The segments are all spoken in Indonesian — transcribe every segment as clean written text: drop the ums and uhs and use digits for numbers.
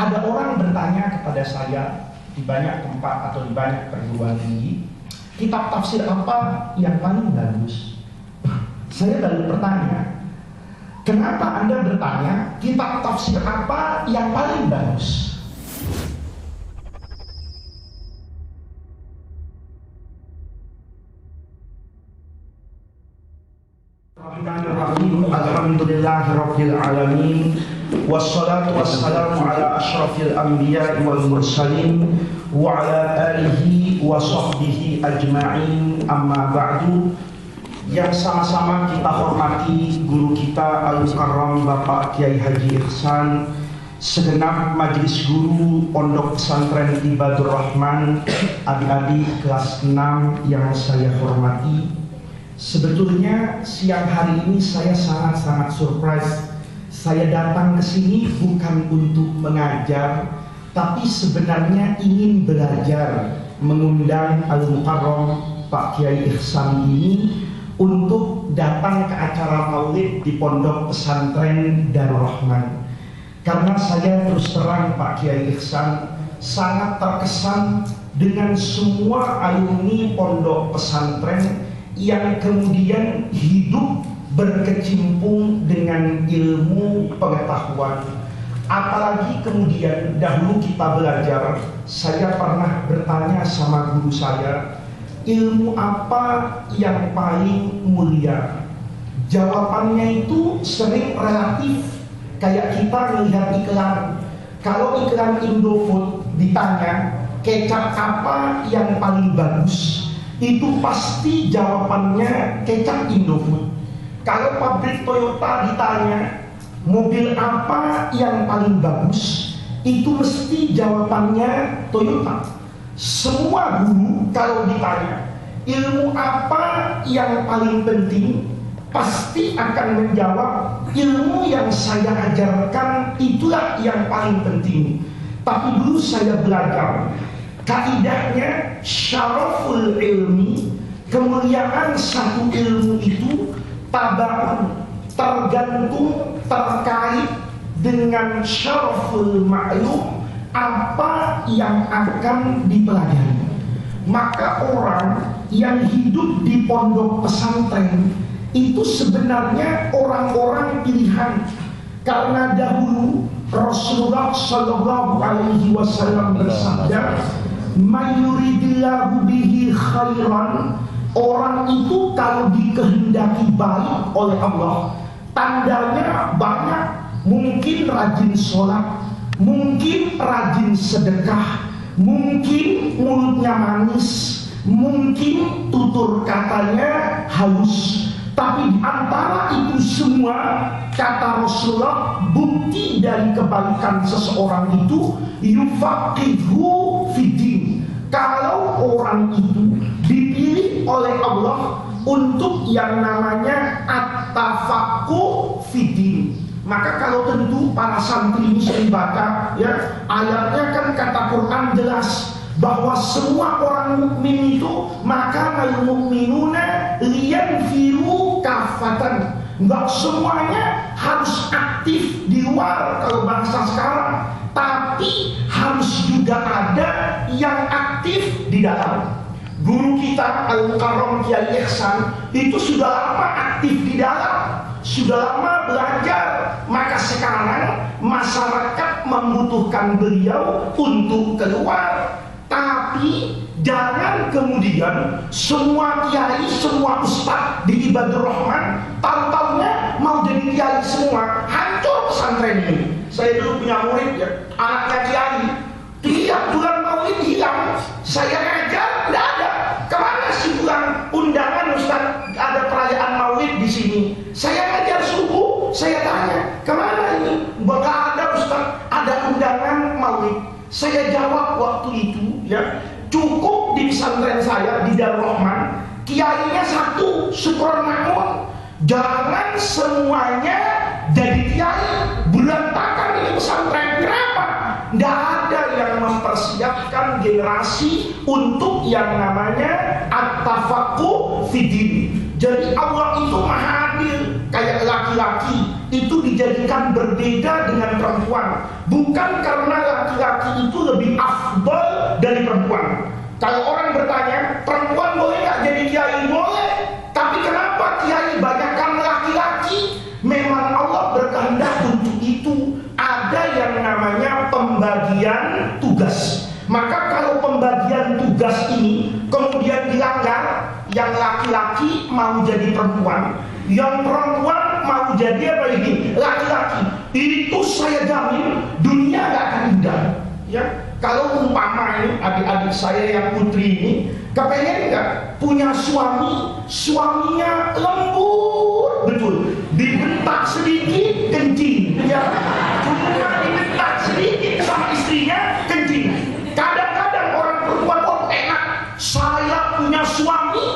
Ada orang bertanya kepada saya di banyak tempat atau di banyak perguruan tinggi, kitab tafsir apa yang paling bagus? Saya lalu bertanya, kenapa Anda bertanya kitab tafsir apa yang paling bagus? Alhamdulillahirabbil alamin wassalatu wassalamu ala asyrafil anbiya'i wal mursalin wa ala alihi wa sahbihi ajma'in, amma ba'du. Yang sama-sama kita hormati guru kita Al-Mukarram Bapak Kiai Haji Ihsan, segenap majelis guru Pondok Pesantren Ibadur Rahman, adik-adik kelas 6 yang saya hormati. Sebetulnya siang hari ini saya sangat-sangat surprise. Saya datang ke sini bukan untuk mengajar, tapi sebenarnya ingin belajar, mengundang Al-Mukarram Pak Kiai Ihsan ini untuk datang ke acara maulid di Pondok Pesantren Darul Rahman. Karena saya terus terang Pak Kiai Ihsan sangat terkesan dengan semua alumni Pondok Pesantren yang kemudian hidup berkecimpung dengan ilmu pengetahuan. Apalagi kemudian dahulu kita belajar, saya pernah bertanya sama guru saya, ilmu apa yang paling mulia? Jawabannya itu sering relatif. Kayak kita melihat iklan. Kalau iklan Indofood ditanya kecap apa yang paling bagus, itu pasti jawabannya kecap Indofood. Kalau pabrik Toyota ditanya mobil apa yang paling bagus, itu mesti jawabannya Toyota. Semua guru kalau ditanya ilmu apa yang paling penting, pasti akan menjawab ilmu yang saya ajarkan itulah yang paling penting. Tapi dulu saya belajar kaidahnya syaraful ilmi, kemuliaan satu ilmu itu tabaun, tergantung, terkait dengan syaraful ma'lum, apa yang akan dipelajari. Maka orang yang hidup di pondok pesantren itu sebenarnya orang-orang pilihan. Karena dahulu Rasulullah Shallallahu Alaihi Wasallam bersabda, "Mayuridillahu bihi khairan." Orang itu kalau dikehendaki baik oleh Allah, tandanya banyak. Mungkin rajin sholat, mungkin rajin sedekah, mungkin mulutnya manis, mungkin tutur katanya halus. Tapi di antara itu semua, kata Rasulullah, bukti dari kebaikan seseorang itu yufaqihu fiddin. Kalau orang itu dipilih oleh Allah untuk yang namanya at-tafaqquh fiddin, maka kalau tentu para santri mesti baca ya, ayatnya kan kata Quran jelas bahwa semua orang mukmin itu maka al-mu'minuna liyanfiru kafatan. Enggak semuanya harus aktif di luar kalau bahasa sekarang, tapi harus juga ada yang aktif di dalam. Guru kita Al-Mukarram Kiai Ihsan itu sudah lama aktif di dalam, sudah lama belajar. Maka sekarang masyarakat membutuhkan beliau untuk keluar. Tapi jangan kemudian semua kiai, semua ustaz di Ibadur Rahman tahu-tahunya mau jadi kiai semua, hancur pesantren ini. Saya dulu punya murid ya, anaknya kiai, tiap bulan maulid hilang. Saya ngajar, tidak ada. Kemana sih pulang undangan ustaz, ada perayaan maulid di sini? Saya ngajar subuh, saya tanya, kemana ini? Bakal ada ustaz, ada undangan maulid. Saya jawab waktu itu ya, cukup di pesantren saya di Darul Rahman, kiainya satu, syukur makmur. Jangan semuanya jadi kiai, berantakan ini pesantren. Kenapa? Tidak ada yang mempersiapkan generasi untuk yang namanya at-tafaqquh fiddin. Jadi Allah itu maha adil. Kayak laki-laki itu dijadikan berbeda dengan perempuan, bukan karena laki-laki itu lebih afdal dari perempuan. Kalau orang bertanya, perempuan boleh nggak jadi kiai? Boleh. Tapi kenapa kiai banyakkan laki-laki? Memang Allah berkehendak untuk itu. Ada yang namanya pembagian tugas. Maka kalau pembagian tugas ini kemudian dilanggar, yang laki-laki mau jadi perempuan, yang perempuan mau jadi apa ini? Laki-laki. Itu saya jamin dunia gak akan indah. Ya, kalau umpama ini adik-adik saya yang putri ini kepengen nggak punya suami, suaminya lembut betul, dibentak sedikit kencing, ya, cuma dibentak sedikit sama istrinya kencing. Kadang-kadang orang perempuan enak, saya punya suami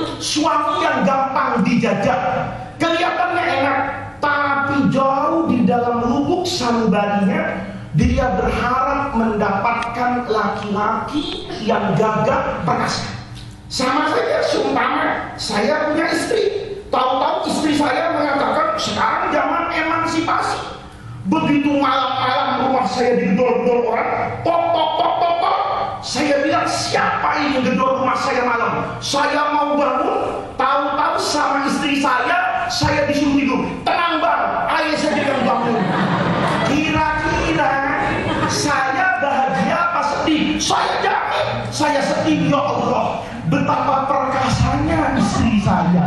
yang gampang dijajah, kelihatannya enak, tapi jauh di dalam lubuk sanubarinya dia berharap mendapatkan laki-laki yang gagah perkasa. Sama saja seumpama saya punya istri, tahu-tahu istri saya mengatakan sekarang zaman emansipasi. Begitu malam-malam rumah saya digedor-gedor orang, pok. Saya bilang, siapa ini gedor rumah saya malam? Saya mau bangun, tahu-tahu sama istri saya disuruh tidur. Tenang bang, ayah saja yang bangun. Kira-kira saya bahagia apa sedih? Saya jamin saya sedih. Ya Allah, betapa perkasanya istri saya.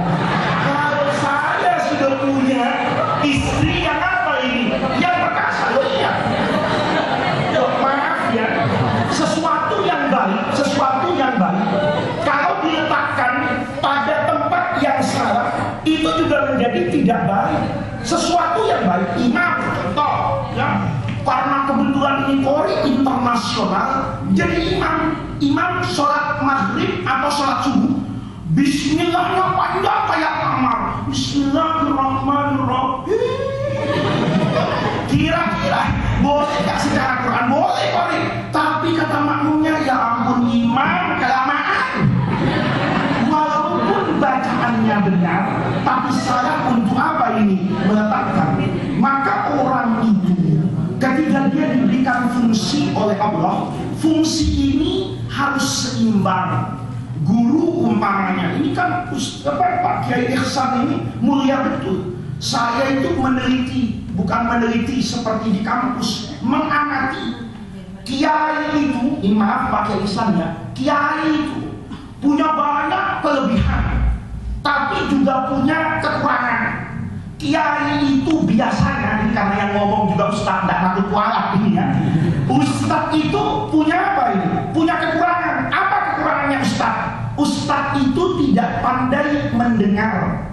Kalau saya sudah punya istri yang apa ini? Yang perkasa. Loh iya, maaf ya, sesuatu yang baik kalau diletakkan pada tempat yang salah itu juga menjadi tidak baik. Sesuatu yang baik, imam contoh ya, karena kebetulan ini Polri internasional, jadi imam sholat maghrib atau sholat subuh, bismillahnya panjang kayak kamar, bismillahirrahmanirrahim. Kira-kira boleh gak secara Quran? Boleh Polri, tapi kata makmumnya, ya ampun imam kelamaan. Walaupun bacaannya benar, tapi salah untuk apa ini meletakkan. Maka orang itu ketika dia diberikan fungsi oleh Allah, fungsi ini harus seimbang. Guru umpamanya, ini kan Pak Kiai Ihsan ini mulia betul. Saya itu meneliti, bukan meneliti seperti di kampus, mengamati. Kiai itu, ini maaf Pak Kiai Ihsan ya, kiai itu punya banyak kelebihan, tapi juga punya kekurangan. Kiai itu biasanya, ini karena yang ngomong juga Ustaz, tidak takut kualat ini ya. Ustaz itu punya apa ini? Punya kekurangan. Apa kekurangannya Ustaz? Ustaz itu tidak pandai mendengar.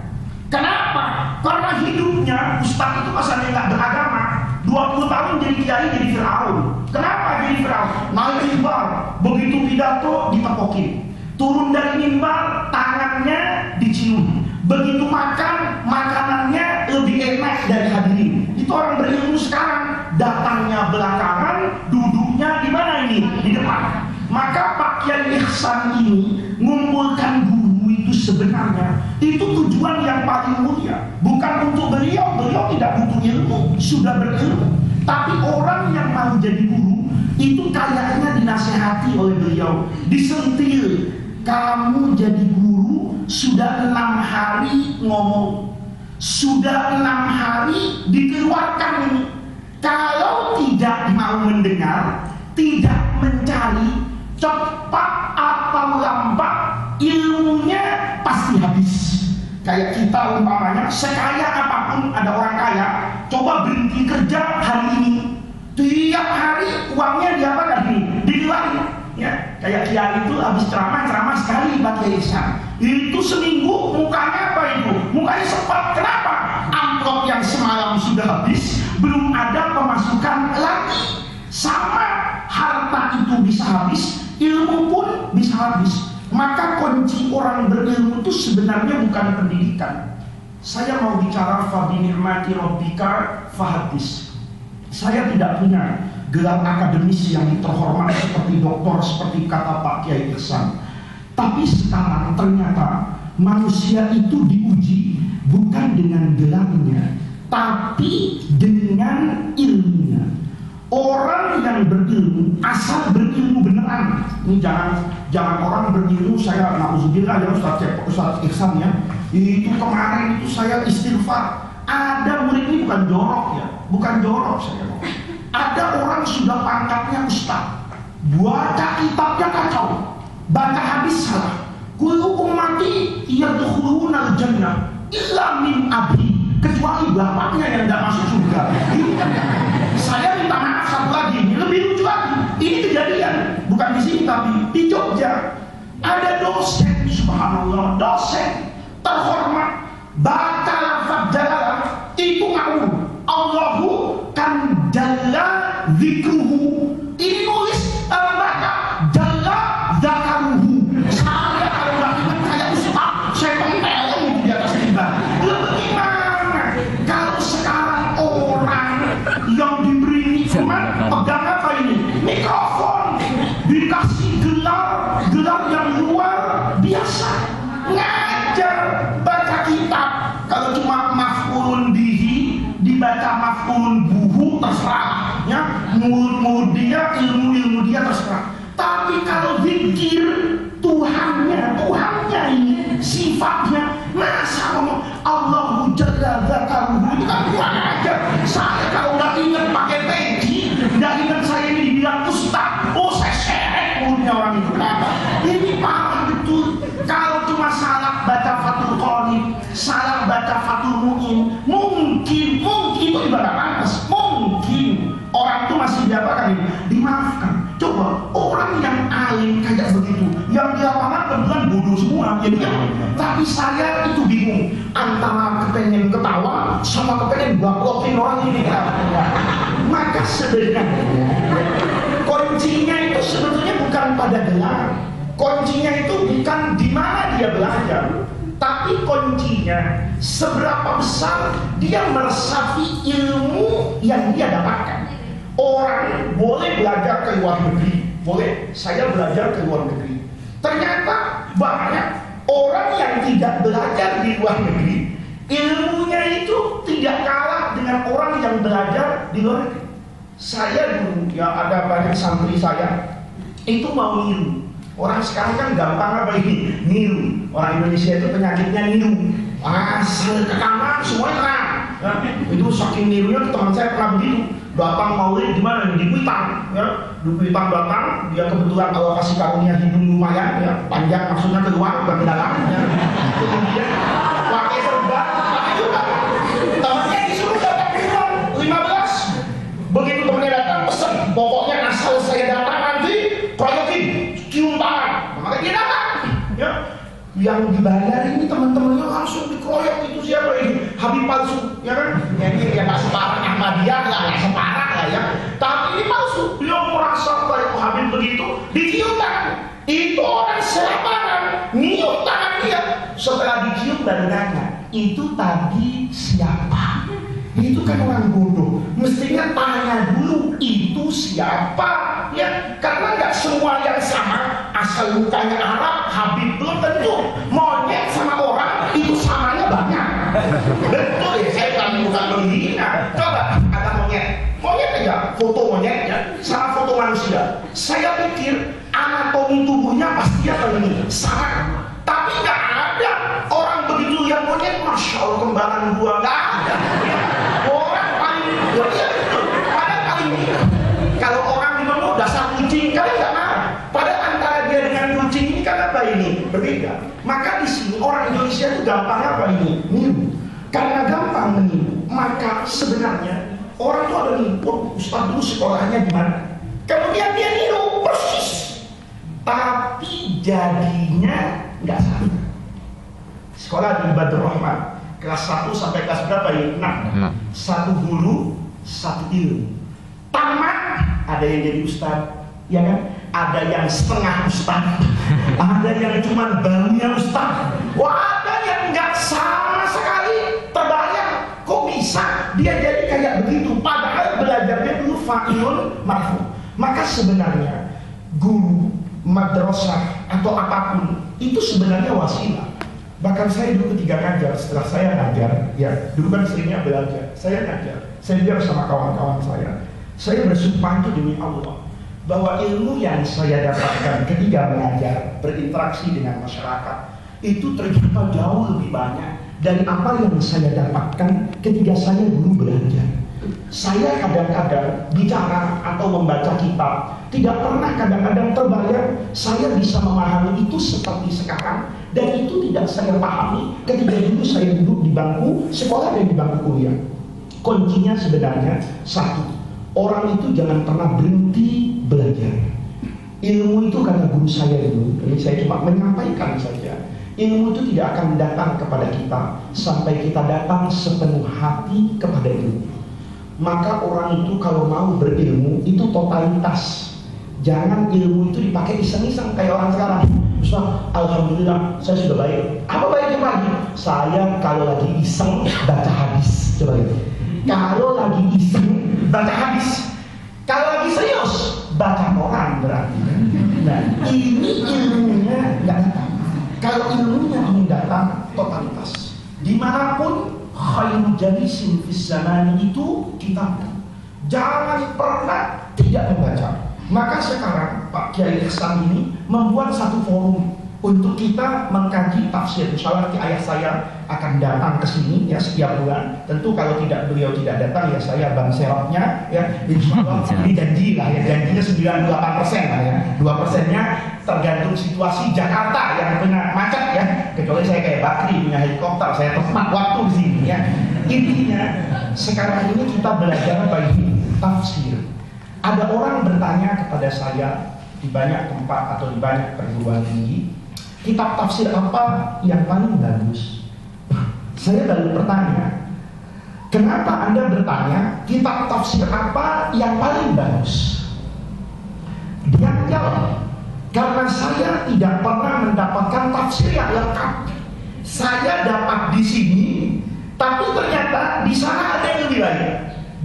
Kenapa? Karena hidupnya Ustaz itu pasalnya nggak beragama. 20 tahun jadi kiai, jadi Firaun. Kenapa jadi Firaun? Naik mimbar, begitu pidato ditepokin. Turun dari mimbar, tangannya dicium. Begitu makan, makanannya lebih enak dari hadirin. Itu orang berilmu sekarang, datangnya belakangan, duduknya di mana ini? Di depan. Maka Pak Kiai Ihsan ini mengumpulkan guru itu sebenarnya itu tujuan yang paling mulia. Bukan untuk beliau tidak butuh ilmu, sudah berilmu. Tapi orang yang mau jadi guru itu kayaknya dinasehati oleh beliau, disentil. Kamu jadi guru sudah 6 hari ngomong, sudah 6 hari dikeluarkan ini. Kalau tidak mau mendengar, tidak mencari, cepat atau lambat ilmunya pasti habis. Kayak kita umpamanya, sekaya apapun ada orang kaya, coba berhenti kerja hari ini, tiap hari uangnya diapakan ini? Dikeluarin. Ya, kayak kiai itu habis ceramah sekali Pak Kiai Ihsan. Itu seminggu mukanya apa itu? Mukanya sempat. Kenapa? Amplop yang semalam sudah habis, belum ada pemasukan lagi. Sama harta itu bisa habis, ilmu pun bisa habis. Maka kunci orang berilmu itu sebenarnya bukan pendidikan. Saya mau bicara fa bi ni'mati rabbika fahaddits. Saya tidak punya gelar akademis yang terhormat seperti doktor, seperti kata Pak Kiai Ihsan. Tapi sekarang ternyata manusia itu diuji bukan dengan gelarnya, tapi dengan ilmunya. Orang yang berilmu, asal berilmu beneran. Ini jangan orang berilmu, saya na'udzubillah ya Ustaz Iksan ya, itu kemarin itu saya istighfar. Ada murid ini bukan jorok ya, bukan jorok saya. Ada orang sudah pangkatnya ustaz, baca kitabnya kacau, baca hadis salah. Kullu ummati yadkhuluna al-jannah illa min abi, kecuali bapaknya yang tidak masuk surga. Ini kan saya minta maaf satu lagi, ini lebih lucu lagi. Ini kejadian bukan di sini tapi di Jogja. Ada dosen, subhanallah, dosen terhormat baca lafaz jalalah itu ngawur. Allahu kan jalla zikruhu. Ini nulis baca jalla zakaruhu. Saya kalau nggak ingat kayak ustaz, saya tempelin di atas timba. Bagaimana kalau sekarang orang yang diberi nikmat pegang apa ini? Mikrofon, dikasih gelar yang luar biasa, ngajar baca kitab. Kalau cuma maf'ulun bihi dibaca maf'ulun buhu terserah ya, mulut dia, ilmu dia terserah. Tapi kalau zikir Tuhannya ini sifatnya, masa ngomong Allahu jalla zakaruhu itu kan kurang ajar. Saya kalau nggak ingat pakai peci, nggak ingat saya ini dibilang ustaz, oh saya seret mulutnya orang itu. Ini paham betul. Kalau cuma salah baca Fathul Qorib, salah baca Fathul Mu'in, mungkin itu ibadah panas, mungkin orang itu masih dimaafkan. Coba orang yang alim kayak begitu, yang di lapangan kebetulan bodoh semua, jadi tapi saya itu bingung antara kepengen ketawa sama kepengen baklokin orang ini. Maka sebenarnya kuncinya itu sebetulnya bukan pada gelar, kuncinya itu bukan di mana dia belajar, tapi kuncinya seberapa besar dia meresapi ilmu yang dia dapatkan. Orang boleh belajar ke luar negeri, boleh, saya belajar ke luar negeri. Ternyata banyak orang yang tidak belajar di luar negeri, ilmunya itu tidak kalah dengan orang yang belajar di luar negeri. Saya dulu, ya ada banyak santri saya, itu mau niru. Orang sekarang kan gampang apa ini? Niru. Orang Indonesia itu penyakitnya niru. Asal ke kamar semuanya terang. Ya, itu saking nirunya teman saya pernah begitu. Datang maulid di mana? Di Kuitang, ya. Di Kuitang datang, dia kebetulan Allah kasih karunia hidung lumayan, ya, panjang maksudnya keluar bukan ke dalam, ya. Kemudian pakai serban, pakai juga. Temannya disuruh datang keluar 15. Begitu temannya datang pesan, pokoknya asal saya datang nanti proyekin, cium tangan. Maka dia datang, ya. Yang dibayar ini teman-temannya langsung dikeroyok. Itu siapa ini? Habib palsu, ya kan? Jadi ya nggak separah Ahmadiyah, nggak separah lah ya. Tapi ini palsu. Beliau merasa kayak Habib begitu, dicium tangan. Itu orang selaparan, nyium tangan dia. Setelah dicium dan nanya, itu tadi siapa? Itu kan orang bodoh. Mestinya tanya dulu, itu siapa? Ya, karena nggak semua yang sama. Asal mukanya Arab, Habib belum tentu. Monyet sama orang itu samanya banyak. Betul ya, saya bukan menghina. Coba ada monyet aja, foto monyet ya, sama foto manusia. Saya pikir anatomi tubuhnya pasti apa ini sama. Tapi nggak ada orang begitu lihat monyet, masya Allah kembaran gua nggak ada. Orang paling ya betul, padahal paling kalau orang ngomong dasar kucing kalian nggak marah. Padahal antara dia dengan kucing ini kan apa ini berbeda. Maka di sini orang Indonesia itu gampang apa ini niru. Karena gampang meniru, maka sebenarnya orang itu ada nipu. Ustaz dulu sekolahnya di mana? Kemudian dia niru persis, tapi jadinya nggak sama. Sekolah di Badr Rahman kelas 1 sampai kelas berapa ya? 6. Satu guru, satu ilmu. Tamat ada yang jadi ustaz, ya kan? Ada yang setengah ustaz, ada yang cuma barunya ustaz, wah ada yang nggak sama sekali. Terbayang kok bisa dia jadi kayak begitu? Padahal belajarnya dulu fa'ilun marfu. Maka sebenarnya guru, madrasah atau apapun itu sebenarnya wasilah. Bahkan saya dulu ketika ngajar, setelah saya ngajar, ya dulu kan seringnya belajar, saya ngajar, saya bilang sama kawan-kawan saya bersumpah itu demi Allah, bahwa ilmu yang saya dapatkan ketika mengajar, berinteraksi dengan masyarakat, itu ternyata jauh lebih banyak dari apa yang saya dapatkan ketika saya dulu belajar. Saya kadang-kadang bicara atau membaca kitab, tidak pernah kadang-kadang terbayang saya bisa memahami itu seperti sekarang, dan itu tidak saya pahami ketika dulu saya duduk di bangku sekolah dan di bangku kuliah. Kuncinya sebenarnya satu, orang itu jangan pernah berhenti belajar. Ilmu itu kata guru saya dulu, ini saya cuma menyampaikan saja, ilmu itu tidak akan datang kepada kita sampai kita datang sepenuh hati kepada ilmu. Maka orang itu kalau mau berilmu itu totalitas. Jangan ilmu itu dipakai iseng-iseng kayak orang sekarang. Ustaz, alhamdulillah saya sudah baik. Apa baiknya lagi? Saya kalau lagi iseng baca hadis. Coba lihat. Kalau lagi iseng baca hadis. Kalau lagi serius baca Quran berarti. Nah, ini ilmunya nggak datang. Kalau ilmunya ingin datang totalitas. Dimanapun khairu jalisin fis zamani itu kitab. Jangan pernah tidak membaca. Maka sekarang Pak Kiai Ihsan ini membuat satu forum untuk kita mengkaji tafsir. Insyaallah nanti ayah saya akan datang ke sini ya setiap bulan. Tentu kalau beliau tidak datang ya saya ban serapnya ya. Insyaallah ini janji lah ya, janjinya 98% lah ya. 2%-nya tergantung situasi Jakarta yang benar macet ya. Kecuali saya kayak Bakri punya helikopter, saya tepat waktu di sini ya. Intinya sekarang ini kita belajar bagi tafsir. Ada orang bertanya kepada saya di banyak tempat atau di banyak perguruan tinggi, kitab tafsir apa yang paling bagus? Saya lalu bertanya, kenapa Anda bertanya kitab tafsir apa yang paling bagus? Dia jawab, karena saya tidak pernah mendapatkan tafsir yang lengkap. Saya dapat di sini, tapi ternyata di sana ada yang lebih baik.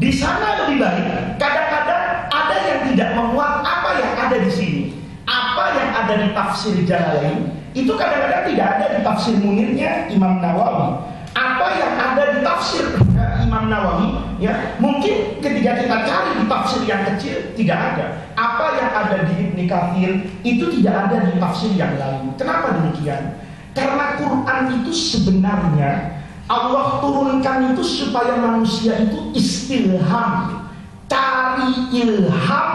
Di sana lebih baik. Kadang-kadang ada yang tidak memuat apa yang ada di sini. Apa yang ada di tafsir Jalalain itu kadang-kadang tidak ada di tafsir Munirnya Imam Nawawi. Apa yang ada di tafsir Imam Nawawi ya mungkin ketika kita cari di tafsir yang kecil tidak ada. Apa yang ada di Ibnu Katsir itu tidak ada di tafsir yang lain. Kenapa demikian? Karena Quran itu sebenarnya Allah turunkan itu supaya manusia itu istilham, cari ilham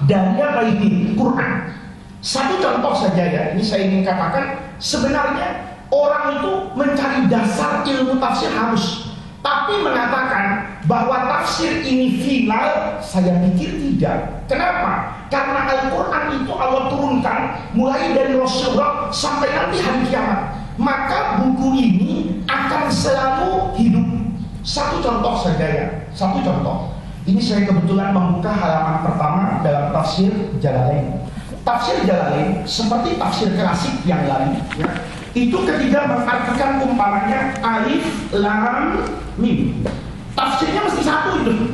dari apa ini? Quran. Satu contoh saja ya, ini saya ingin katakan, sebenarnya orang itu mencari dasar ilmu tafsir harus, tapi mengatakan bahwa tafsir ini final, saya pikir tidak. Kenapa? Karena Al-Quran itu Allah turunkan mulai dari Rasulullah sampai nanti hari kiamat. Maka buku ini akan selalu hidup. Satu contoh saja ya, satu contoh. Ini saya kebetulan membuka halaman pertama dalam tafsir Jalalain. Tafsir Jalalain seperti tafsir klasik yang lain ya, itu ketika mengartikan umpamanya alif lam mim, tafsirnya mesti satu itu.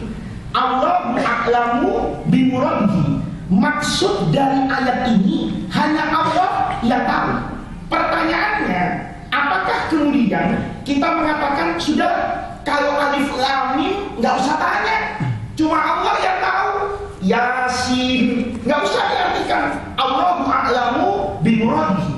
Allahu a'lamu bimuradihi. Maksud dari ayat ini hanya Allah yang tahu. Pertanyaannya, apakah kemudian kita mengatakan sudah kalau alif lam mim nggak usah tanya, cuma Allah yang tahu. Yasin nggak usah diartikan. Allahu a'lamu bimuradihi.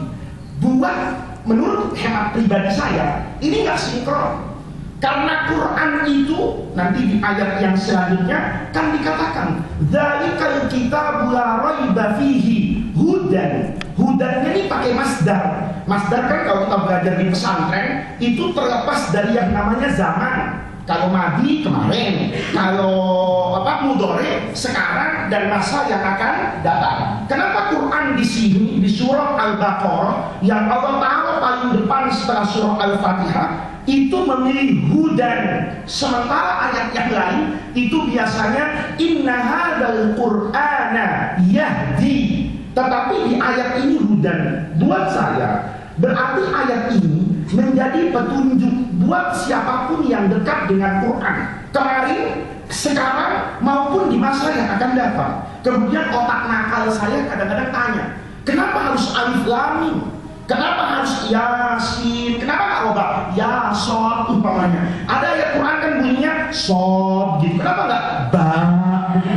Buat menurut hemat pribadi saya ini nggak sinkron. Karena Quran itu nanti di ayat yang selanjutnya kan dikatakan dzalikal kitabu la raiba fihi hudan. Hudannya ini pakai masdar. Masdar kan kalau kita belajar di pesantren itu terlepas dari yang namanya zaman. Kalau madi kemarin, kalau mudhari sekarang dan masa yang akan datang. Kenapa Quran di sini di surah Al-Baqarah yang Allah taruh paling depan setelah surah Al-Fatihah itu memilih hudan, sementara ayat yang lain itu biasanya inna hadzal qur'ana yahdi, tetapi di ayat ini hudan. Buat saya berarti ayat ini menjadi petunjuk buat siapapun yang dekat dengan Quran kemarin, sekarang maupun di masa yang akan datang. Kemudian otak nakal saya kadang-kadang tanya, kenapa harus alif lam mim? Kenapa harus Yasin? Kenapa nggak robak? Ya Shod umpamanya. Ada ayat Quran kan bunyinya Shod gitu. Kenapa nggak Ba?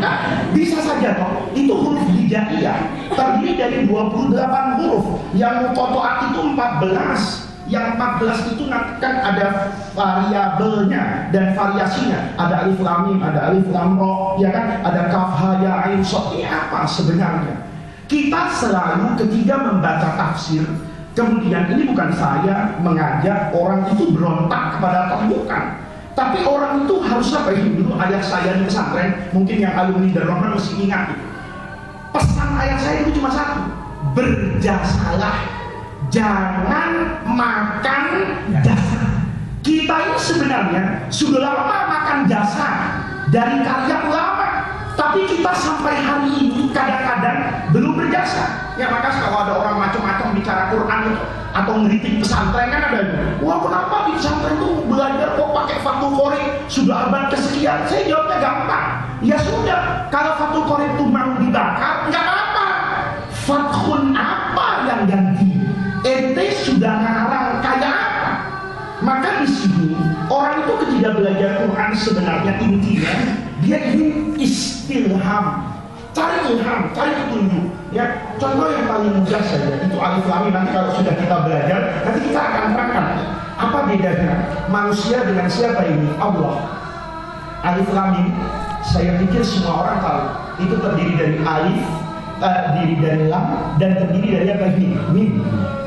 Nah, bisa saja toh. Itu huruf hijaiyah terdiri dari 28 huruf. Yang muqatta'at itu 14. Yang 14 itu nanti kan ada variabelnya dan variasinya. Ada alif lam mim, ada alif lam ra, ya kan? Ada kaf ha ya ain shad. Ini apa sebenarnya? Kita selalu ketika membaca tafsir, kemudian ini bukan saya mengajak orang itu berontak kepada Allah, bukan. Tapi orang itu harus apa ini dulu ayat saya di pesantren, mungkin yang alumni Darul mesti ingat itu. Pesan ayat saya itu cuma satu, berjasalah, jangan makan jasa. Kita ini sebenarnya sudah lama makan jasa dari karya ulama, tapi kita sampai hari ini kadang-kadang belum berjasa. Ya maka kalau ada orang macam-macam bicara Quran atau ngeritik pesantren kan ada, wah kenapa di pesantren itu belajar kok pakai Fathul Qorib sudah abad kesekian? Saya jawabnya gampang, ya sudah, kalau Fathul Qorib itu mau dibakar nggak apa-apa. Fathun apa yang ganti? Ente sudah ngarang kayak apa? Maka di sini orang itu ketika belajar Quran sebenarnya intinya dia ingin istilham, cari ilham, cari petunjuk. Ya, contoh yang paling mudah saja itu alif lam mim. Nanti kalau sudah kita belajar, nanti kita akan terangkan apa bedanya manusia dengan siapa ini? Allah. Alif lam mim, saya pikir semua orang tahu. Itu terdiri dari alif, terdiri dari lam, dan terdiri dari apa ini? Mim.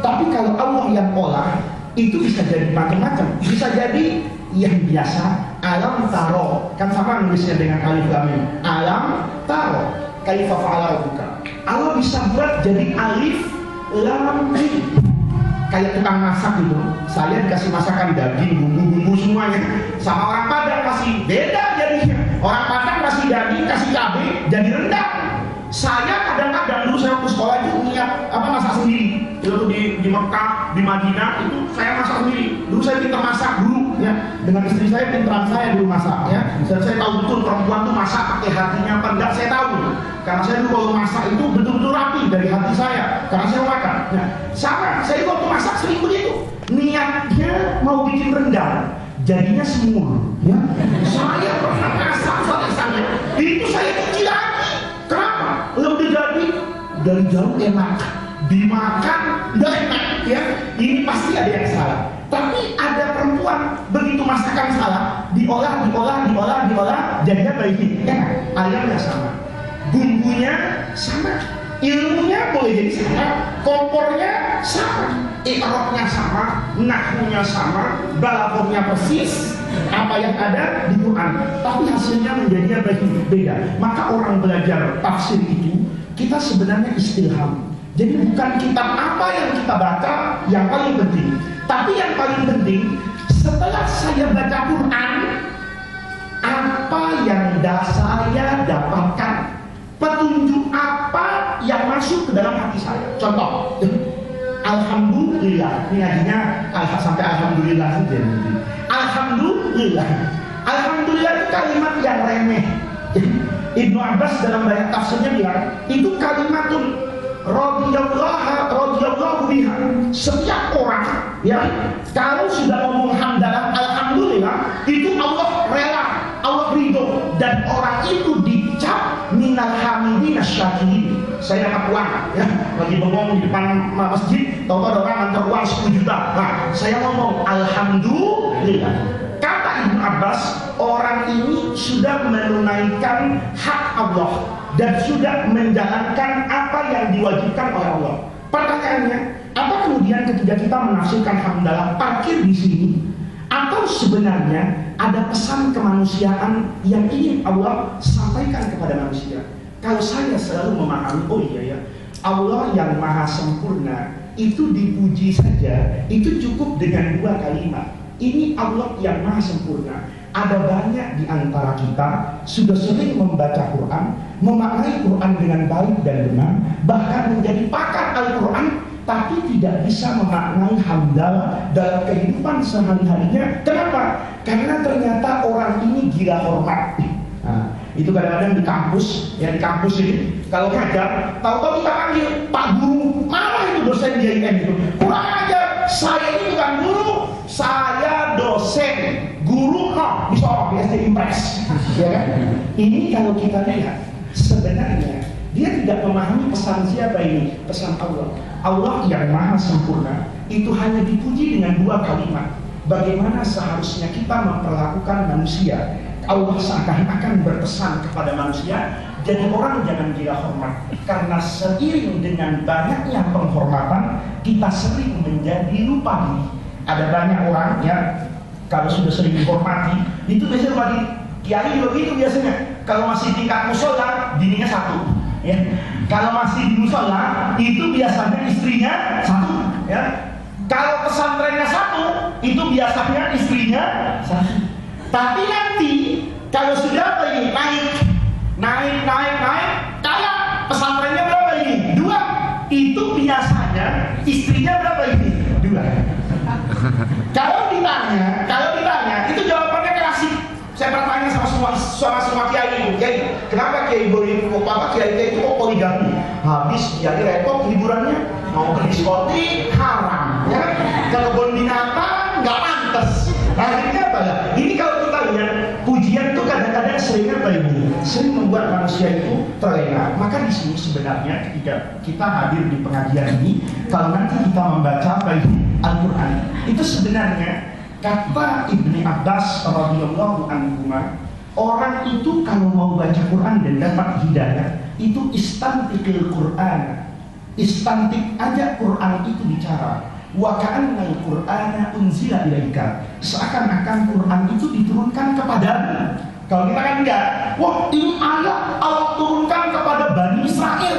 Tapi kalau Allah yang olah, itu bisa jadi macam-macam. Bisa jadi yang biasa alam taro, kan sama nulisnya dengan alif lam mim. Alam taro, kaifa fa'ala rabbuka. Allah bisa buat jadi alif lam mim. Kayak tukang masak gitu. Saya dikasih masakan daging, bumbu-bumbu semuanya. Sama orang Padang masih beda jadinya. Orang Padang kasih daging, kasih cabai, jadi rendang. Saya kadang-kadang dulu saya waktu sekolah itu niat masak sendiri. Itu di Mekah, di Madinah itu saya masak sendiri. Dulu saya pintar masak dulu ya. Dengan istri saya pintaran saya dulu masak ya. Dan saya tahu betul perempuan tuh masak pakai hatinya apa enggak, saya tahu. Karena saya dulu kalau masak itu betul-betul rapi dari hati saya. Karena saya makan. Nah, sama saya waktu masak sering begitu. Niatnya mau bikin rendang, jadinya semur. Ya. Saya pernah masak saya itu saya cuci lagi. Kenapa? Lebih jadi dari jauh enak, dimakan nggak enak ya. Ini pasti ada yang salah. Tapi ada perempuan begitu masakan salah, diolah, jadinya baik enak. Ayamnya sama, bumbunya sama, ilmunya boleh jadi sama, kompornya sama, ikrotnya sama, nahwunya sama, balaghahnya persis apa yang ada di Quran, tapi hasilnya menjadi beda. Maka orang belajar tafsir itu kita sebenarnya istilham. Jadi bukan kitab apa yang kita baca yang paling penting, tapi yang paling penting setelah saya baca Quran, apa yang saya dapatkan, petunjuk apa yang masuk ke dalam hati saya. Contoh, alhamdulillah, ini ngajinya sampai alhamdulillah saja nanti. Alhamdulillah. Alhamdulillah itu kalimat yang remeh. Ibnu Abbas dalam banyak tafsirnya bilang itu kalimatun radhiyallahu biha. Setiap orang ya kalau sudah ngomong hamdalah alhamdulillah itu Allah rela, Allah ridho, dan orang itu dicap minal hamidin asyakirin. Saya dapat uang ya, lagi bengong di depan masjid, tahu-tahu ada orang antar uang 10 juta. Nah, saya ngomong alhamdulillah. Kata Ibnu Abbas, orang ini sudah menunaikan hak Allah dan sudah menjalankan apa yang diwajibkan oleh Allah. Pertanyaannya, apa kemudian ketika kita menafsirkan hamdalah parkir di sini, atau sebenarnya ada pesan kemanusiaan yang ingin Allah sampaikan kepada manusia? Kalau saya selalu memahami, oh iya ya, Allah yang maha sempurna itu dipuji saja, itu cukup dengan 2 kalimat. Ini Allah yang maha sempurna. Ada banyak di antara kita sudah sering membaca Quran, memaknai Quran dengan baik dan benar, bahkan menjadi pakar Al-Quran, tapi tidak bisa memaknai hamdalah dalam kehidupan sehari-harinya. Kenapa? Karena ternyata orang ini gila hormat. Nah, itu kadang-kadang di kampus, ya di kampus ini kalau ngajar, tahu-tahu kita panggil Pak Guru, marah itu dosen di IAIN itu. Kurang ajar, saya ini bukan guru, saya dosen. Guru bisa orang di SD Impres, ya kan? Ini kalau kita lihat, sebenarnya dia tidak memahami pesan siapa ini, pesan Allah. Allah yang maha sempurna itu hanya dipuji dengan dua kalimat. Bagaimana seharusnya kita memperlakukan manusia. Allah seakan-akan berpesan kepada manusia, jadi orang jangan gila hormat. Karena seiring dengan banyaknya penghormatan, kita sering menjadi lupa diri. Ada banyak orang ya, kalau sudah sering dihormati, itu biasanya bagi kiai juga gitu biasanya. Kalau masih tingkat musola, bininya satu. Ya. Kalau masih di musola, itu biasanya istrinya satu. Ya. Kalau pesantrennya satu, itu biasanya istrinya satu. Tapi nanti kalau sudah apa ini naik, kayak pesantrennya berapa ini? 2. Itu biasanya istrinya berapa ini? 2. Kalau ditanya, itu jawabannya klasik. Saya bertanya sama semua kiai, kenapa kiai kiai itu kok poligami? Habis kiai repot liburannya, mau ke diskotik haram, ya? Ke kebun binatang nggak pantas. Akhirnya apa ya? Ini kalau kita lihat pujian itu kadang-kadang sering apa ini? Sering membuat manusia itu terlena. Maka di sini sebenarnya ketika kita hadir di pengajian ini, kalau nanti kita membaca apa ini Al-Quran, itu sebenarnya kata Ibnu Abbas radhiyallahu anhu, orang itu kalau mau baca Quran dan dapat hidayah, itu istantiqil Quran, istantik aja Quran itu bicara. Wa ka'annal Qur'ana unzila ilaika, seakan-akan Quran itu diturunkan kepadamu. Kalau kita kan enggak, wah ini ayat Allah turunkan kepada Bani Israel.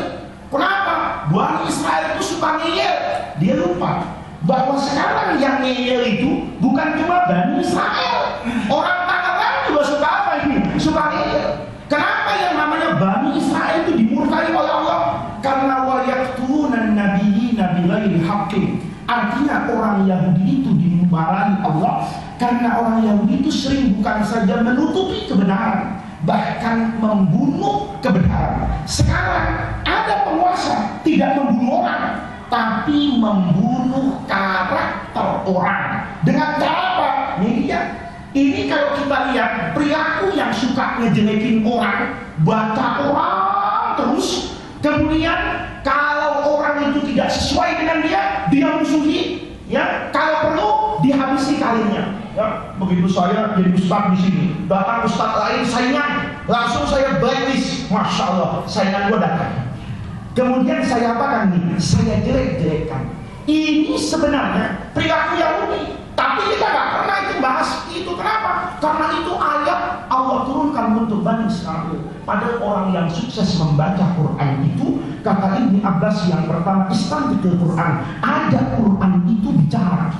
Kenapa? Bani Israel itu suka ngeyel. Dia lupa bahwa sekarang yang ngeyel itu bukan cuma Bani Israel. Orang Tangerang juga suka apa ini? Suka ngeyel. Kenapa yang namanya Bani Israel itu dimurkai oleh Allah? Karena wa yaqtuluna nabiyina bighairi haqqin. Artinya orang Yahudi itu dimarahi Allah karena orang Yahudi itu sering bukan saja menutupi kebenaran, bahkan membunuh kebenaran. Sekarang ada penguasa tidak membunuh orang, tapi membunuh karakter orang. Dengan cara apa? Media. Ini kalau kita lihat perilaku yang suka ngejelekin orang, baca orang terus, kemudian kalau orang itu tidak sesuai dengan dia musuhi, ya. Kalau perlu dihabisi karirnya. Ya, begitu saya jadi ustaz di sini, datang ustaz lain saingan, langsung saya blacklist. Masya Allah, saingan gua datang. Kemudian saya apakan nih? Saya jelek-jelekkan. Ini sebenarnya perilaku Yahudi, tapi kita nggak pernah itu bahas itu. Kenapa? Karena itu ayat Allah turunkan untuk Bani Israel. Padahal orang yang sukses membaca Quran itu, kata Ibnu Abbas yang pertama, istantiqil Quran. Ada Quran itu bicara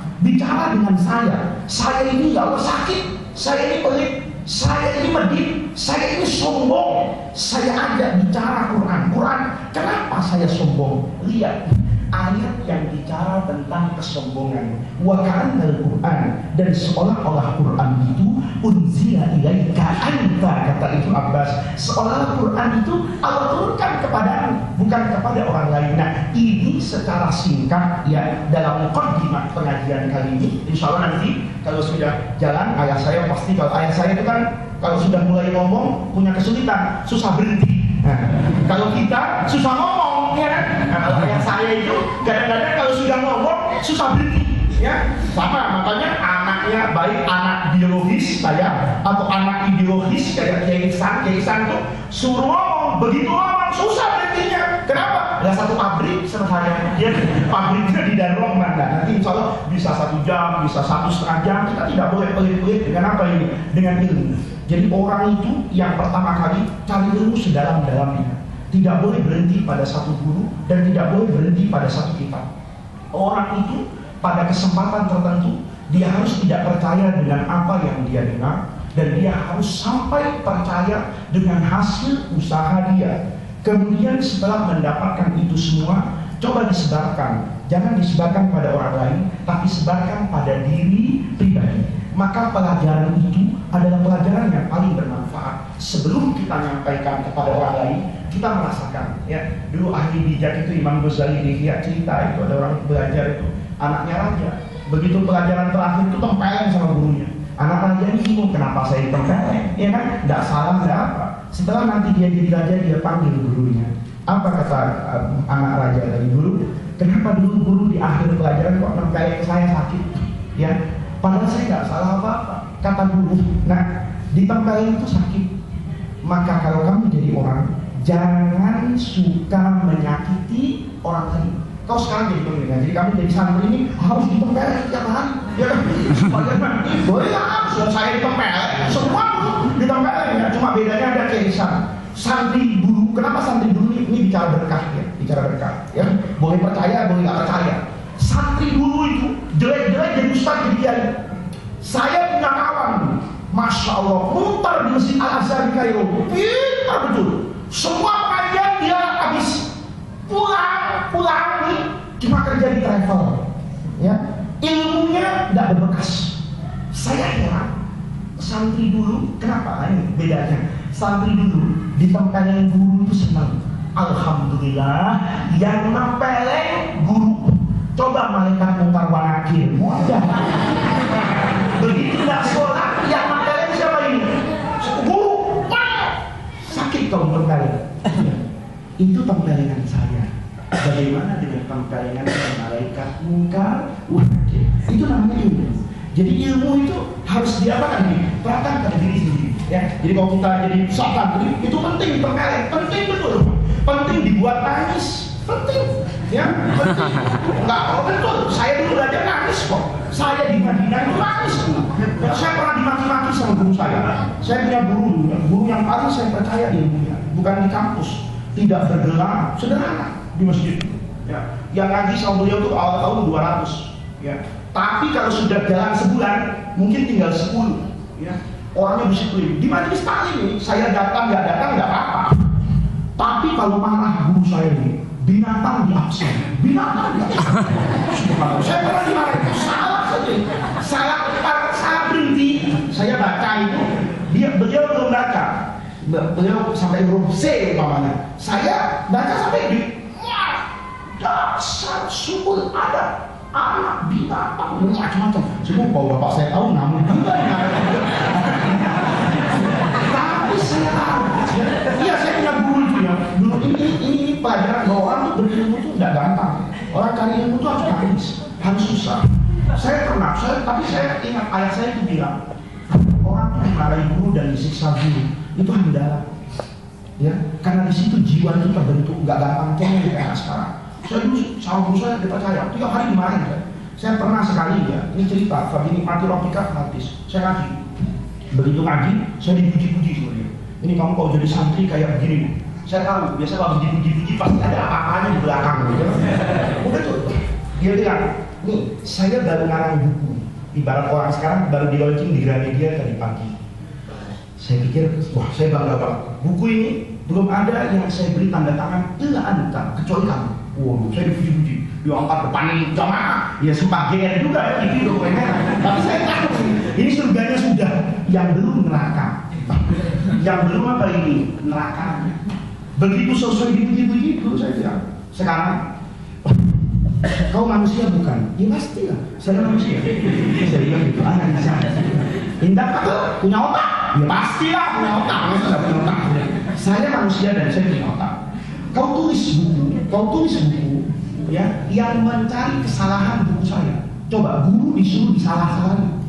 dengan saya. Saya ini ya Allah sakit, saya ini pelit, saya ini medit, saya ini sombong. Saya ajak bicara Quran. Kenapa saya sombong? Lihat ayat yang bicara tentang kesombongan. Wa ka'annal Qur'an, dan seolah-olah Quran itu unzila ilaika anta, kata Ibnu Abbas. Seolah Quran itu Allah turunkan kepadamu, bukan kepada orang lain. Nah, ini secara singkat ya dalam muqaddimah pengajian kali ini. Insya Allah nanti kalau sudah jalan, ayah saya pasti, kalau ayah saya itu kan kalau sudah mulai ngomong punya kesulitan, susah berhenti. Nah, kalau kita susah ngomong, ya kan? Nah, kalau ayah saya itu kadang-kadang kalau sudah ngomong susah berhenti, ya. Sama, makanya anaknya, baik anak biologis saya atau anak ideologis kayak Kiai Ihsan tuh suruh ngomong, begitu ngomong susah berhentinya. Kenapa? Ada satu pabrik sama saya, ya, pabriknya di Danau Manda. Nanti insya Allah bisa 1 jam, bisa 1,5 jam. Kita tidak boleh pelit-pelit dengan apa ini? Dengan ilmu. Jadi orang itu yang pertama kali cari ilmu sedalam-dalamnya. Tidak boleh berhenti pada satu guru dan tidak boleh berhenti pada satu kitab. Orang itu pada kesempatan tertentu dia harus tidak percaya dengan apa yang dia dengar, dan dia harus sampai percaya dengan hasil usaha dia. Kemudian setelah mendapatkan itu semua, coba disebarkan. Jangan disebarkan pada orang lain, tapi sebarkan pada diri pribadi. Maka pelajaran itu adalah pelajaran yang paling bermanfaat. Sebelum kita menyampaikan kepada orang lain, kita merasakan ya. Dulu ahli bijak itu Imam Ghazali dia cerita itu ada orang belajar itu anaknya raja. Begitu pelajaran terakhir itu tempeleng sama gurunya. Anak raja ini bingung kenapa saya ditempeleng, ya kan? Tidak salah, tidak apa. Setelah nanti dia jadi raja dia panggil gurunya. Apa kata anak raja dari guru? Kenapa dulu guru di akhir pelajaran kok nempeleng saya sakit? Ya, padahal saya nggak salah apa-apa. Kata guru, nah ditempeleng itu sakit. Maka kalau kamu jadi orang, jangan suka menyakiti orang lain. Kau sekarang jadi pemimpin, jadi kamu jadi santri ini harus ditempeleng tiap hari. Ya kan? Boleh nggak? Saya ditempeleng, semua ditempeleng. Ya. Cuma bedanya ada keisan. Santri dulu, kenapa santri dulu ini bicara berkah ya? Bicara berkah, ya. Boleh percaya, boleh nggak percaya. Santri dulu itu jelek-jelek jadi ustaz jadi kiai. Saya punya kawan, masya Allah, mutar di Masjid Al Azhar di Kairo, pintar betul. Semua pengajian dia habis. Pulang nih cuma kerja di travel, ya ilmunya tidak berbekas. Saya heran, santri dulu kenapa? Ini bedanya. Santri dulu ditempeleng guru itu senang. Alhamdulillah yang nempeleng guru. Coba malaikat mungkar wa nakir, mudah. Begitu tidak sholat, yang nempeleng siapa ini? Guru. Sakit kau tempeleng. Itu tempelengan saya. Bagaimana dengan tempelengan malaikat mungkar? Itu namanya ilmu. Jadi ilmu itu harus diapakan nih? Praktekkan diri sendiri. Ya. Jadi kalau kita jadi santri itu penting tempeleng, penting betul. Penting dibuat nangis, penting. Ya, penting. Enggak, betul. Saya dulu belajar nangis kok. Saya di Madinah itu nangis. Ya, saya pernah dimaki-maki sama guru saya. Saya punya guru yang paling saya percaya ilmunya, bukan di kampus. Tidak bergelar, sederhana di masjid. Ya. Yang ngaji sama beliau itu awal tahun 200. Ya. Tapi kalau sudah jalan sebulan, mungkin tinggal 10. Ya. Orangnya disiplin. Di majelis taklim ini, saya datang nggak apa-apa. Tapi kalau marah guru saya ini, binatang di absen. Binatang di absen. Saya pernah dimarahin, salah saja. Salah berhenti. Saya baca itu, beliau belum baca. Beliau sampai huruf C umpamanya. Saya baca sampai di dasar subul ada anak binatang macam-macam. Semua kalau bapak saya tahu namun juga. Tapi saya tahu. Iya saya punya guru itu ya. Dulu ini pelajaran bahwa orang itu berilmu itu tidak gampang. Orang cari ilmu itu harus nangis, harus susah. Saya pernah, tapi saya ingat ayah saya itu bilang orang yang dimarahi guru dan disiksa guru itu hendak, ya, karena di situ jiwa itu terbentuk, nggak gampang cengeng kayak sekarang. Saya dulu sama guru saya dipercaya, 3 hari dimarahin saya. Saya pernah sekali ya, ini cerita, Fabini mati Robika hadis. Saya ngaji, begitu ngaji, saya dipuji-puji sama dia. Ini kamu kalau jadi santri kayak begini. Saya tahu, biasa kalau dipuji-puji pasti ada apa-apanya di belakang, gitu. Udah tuh, dia bilang, nih, saya baru ngarang buku. Ibarat orang sekarang baru di launching di Gramedia tadi pagi. Saya pikir, wah saya bangga banget. Buku ini belum ada yang saya beri tanda tangan illa anta, kecuali kamu. Wow, saya dipuji-puji. Diangkat depan jamaah, ya sebagian juga ya, itu dokumennya. Tapi saya takut sih, ini surganya sudah, yang belum neraka. Yang belum apa ini? Neraka. Begitu selesai dipuji-puji, dulu saya bilang, sekarang kau manusia bukan? Ya pasti lah, saya manusia. Saya bilang gitu, bisa. Indah kata punya otak? Ya pastilah punya otak, masa nggak punya otak? Saya manusia dan saya punya otak. Kau tulis buku, ya, yang mencari kesalahan buku saya. Coba guru disuruh disalah-salahin.